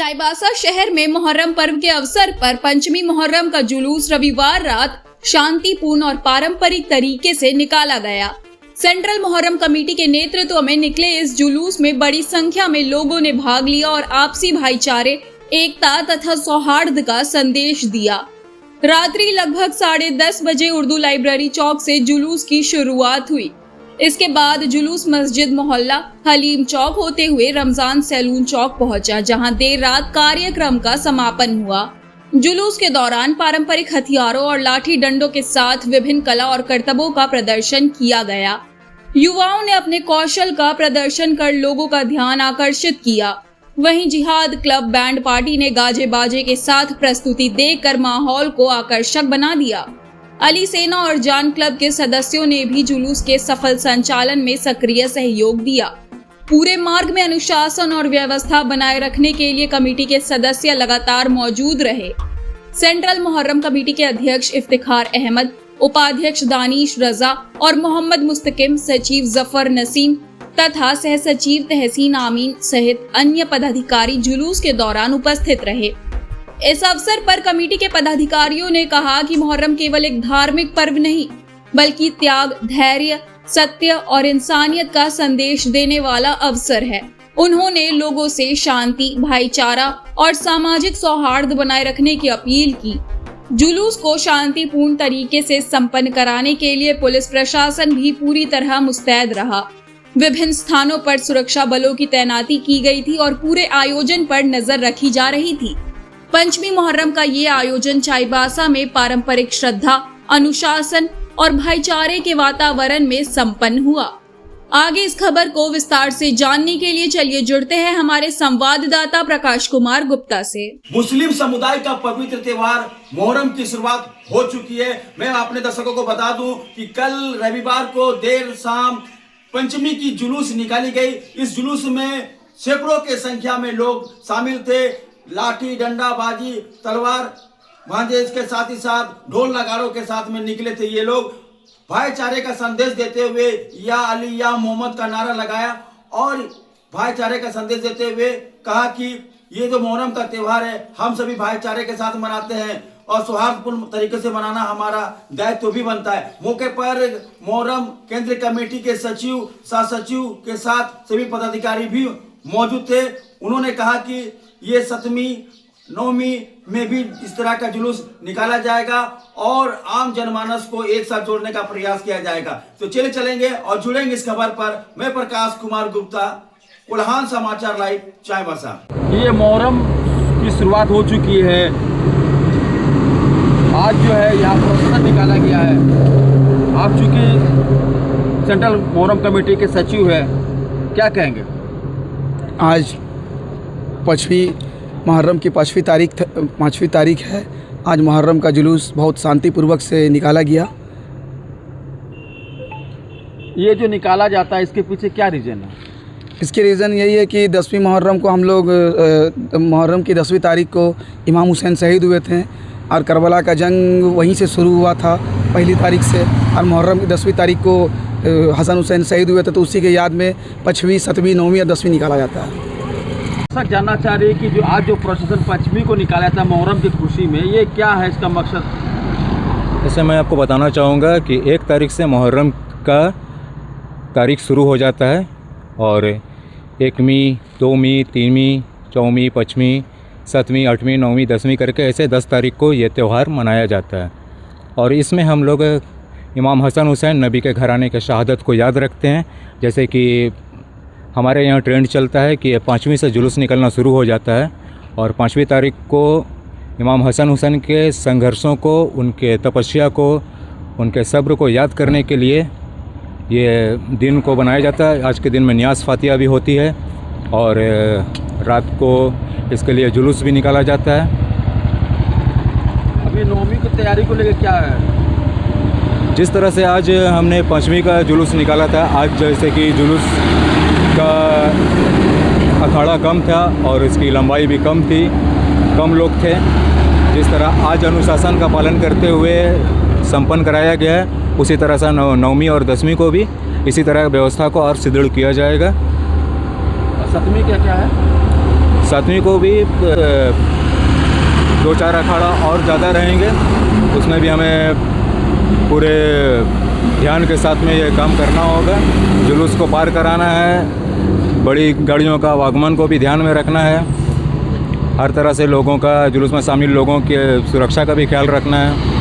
चाईबासा शहर में मुहर्रम पर्व के अवसर पर पंचमी मुहर्रम का जुलूस रविवार रात शांतिपूर्ण और पारंपरिक तरीके से निकाला गया। सेंट्रल मुहर्रम कमेटी के नेतृत्व में निकले इस जुलूस में बड़ी संख्या में लोगों ने भाग लिया और आपसी भाईचारे, एकता तथा सौहार्द का संदेश दिया। रात्रि लगभग 10:30 बजे उर्दू लाइब्रेरी चौक से जुलूस की शुरुआत हुई। इसके बाद जुलूस मस्जिद मोहल्ला हलीम चौक होते हुए रमजान सैलून चौक पहुंचा, जहां देर रात कार्यक्रम का समापन हुआ। जुलूस के दौरान पारंपरिक हथियारों और लाठी डंडों के साथ विभिन्न कला और करतबों का प्रदर्शन किया गया। युवाओं ने अपने कौशल का प्रदर्शन कर लोगों का ध्यान आकर्षित किया। वहीं जिहाद क्लब बैंड पार्टी ने गाजे बाजे के साथ प्रस्तुति देकर माहौल को आकर्षक बना दिया। अली सेना और जान क्लब के सदस्यों ने भी जुलूस के सफल संचालन में सक्रिय सहयोग दिया। पूरे मार्ग में अनुशासन और व्यवस्था बनाए रखने के लिए कमेटी के सदस्य लगातार मौजूद रहे। सेंट्रल मुहर्रम कमेटी के अध्यक्ष इफ्तिखार अहमद, उपाध्यक्ष दानिश रजा और मोहम्मद मुस्तकिम, सचिव जफर नसीम तथा सह सचिव तहसीन आमीन सहित अन्य पदाधिकारी जुलूस के दौरान उपस्थित रहे। इस अवसर पर कमेटी के पदाधिकारियों ने कहा कि मुहर्रम केवल एक धार्मिक पर्व नहीं, बल्कि त्याग, धैर्य, सत्य और इंसानियत का संदेश देने वाला अवसर है। उन्होंने लोगों से शांति, भाईचारा और सामाजिक सौहार्द बनाए रखने की अपील की। जुलूस को शांतिपूर्ण तरीके से संपन्न कराने के लिए पुलिस प्रशासन भी पूरी तरह मुस्तैद रहा। विभिन्न स्थानों पर सुरक्षा बलों की तैनाती की गई थी और पूरे आयोजन पर नजर रखी जा रही थी। पंचमी मुहर्रम का ये आयोजन चाईबासा में पारंपरिक श्रद्धा, अनुशासन और भाईचारे के वातावरण में संपन्न हुआ। आगे इस खबर को विस्तार से जानने के लिए चलिए जुड़ते हैं हमारे संवाददाता प्रकाश कुमार गुप्ता से। मुस्लिम समुदाय का पवित्र त्योहार मुहर्रम की शुरुआत हो चुकी है। मैं अपने दर्शकों को बता दूं कि कल रविवार को देर शाम पंचमी की जुलूस निकाली गई। इस जुलूस में सैकड़ों के संख्या में लोग शामिल थे। लाठी, डंडा, बाजी, तलवार, भांजे, इसके साथ ही साथ ढोल नगाड़ों के साथ में निकले थे। ये लोग भाईचारे का संदेश देते हुए या अली या मोहम्मद का नारा लगाया और भाईचारे का संदेश देते हुए कहा कि ये जो मुहर्रम का त्योहार है, हम सभी भाईचारे के साथ मनाते हैं और सौहार्दपूर्ण तरीके से मनाना हमारा दायित्व भी बनता है। मौके पर मुहर्रम केंद्रीय कमेटी के सचिव, सह सचिव के साथ सभी पदाधिकारी भी मौजूद थे। उन्होंने कहा कि ये 7वीं 9वीं में भी इस तरह का जुलूस निकाला जाएगा और आम जनमानस को एक साथ जोड़ने का प्रयास किया जाएगा। तो चलेंगे और जुड़ेंगे इस खबर पर। मैं प्रकाश कुमार गुप्ता, कोल्हान समाचार लाइव, चाईबासा। ये मुहर्रम की शुरुआत हो चुकी है। आज जो है यहाँ प्रोसेसन निकाला गया है। आप चूँकि सेंट्रल मुहर्रम कमेटी के सचिव हैं, क्या कहेंगे? आज पाँचवीं मुहर्रम की 5वीं तारीख है। आज मुहर्रम का जुलूस बहुत शांतिपूर्वक से निकाला गया। ये जो निकाला जाता है, इसके पीछे क्या रीज़न है? इसके रीज़न यही है कि 10वीं मुहर्रम को हम लोग मुहर्रम की 10वीं तारीख को इमाम हुसैन शहीद हुए थे और करबला का जंग वहीं से शुरू हुआ था, पहली तारीख से। और मुहर्रम की 10वीं तारीख को हसन हुसैन शहीद हुए थे, तो उसी के याद में 5वीं, 7वीं, 9वीं और 10वीं निकाला जाता है। सर, जानना चाह रही है कि जो आज जो प्रोसेसन पंचमी को निकाला था मुहर्रम की खुशी में, ये क्या है, इसका मकसद? जैसे मैं आपको बताना चाहूँगा कि 1 तारीख से मुहर्रम का तारीख शुरू हो जाता है और 1वीं, 2वीं, 3वीं, 4वीं, 5वीं, 7वीं, 8वीं, 9वीं, 10वीं करके ऐसे 10 तारीख को ये त्यौहार मनाया जाता है। और इसमें हम लोग इमाम हसन हुसैन नबी के घराने के शहादत को याद रखते हैं। जैसे कि हमारे यहाँ ट्रेंड चलता है कि 5वीं से जुलूस निकलना शुरू हो जाता है और 5वीं तारीख को इमाम हसन हुसैन के संघर्षों को, उनके तपस्या को, उनके सब्र को याद करने के लिए ये दिन को बनाया जाता है। आज के दिन में न्यास फातिहा भी होती है और रात को इसके लिए जुलूस भी निकाला जाता है। अभी 9वीं की तैयारी को लेकर क्या है? जिस तरह से आज हमने 5वीं का जुलूस निकाला था, आज जैसे कि जुलूस का अखाड़ा कम था और इसकी लंबाई भी कम थी, कम लोग थे। जिस तरह आज अनुशासन का पालन करते हुए संपन्न कराया गया है, उसी तरह से 9वीं और 10वीं को भी इसी तरह व्यवस्था को और सुदृढ़ किया जाएगा। 7वीं क्या क्या है? सातवीं को भी 2-4 अखाड़ा और ज़्यादा रहेंगे, उसमें भी हमें पूरे ध्यान के साथ में ये काम करना होगा। जुलूस को पार कराना है, बड़ी गाड़ियों का आगमन को भी ध्यान में रखना है, हर तरह से लोगों का, जुलूस में शामिल लोगों की सुरक्षा का भी ख्याल रखना है।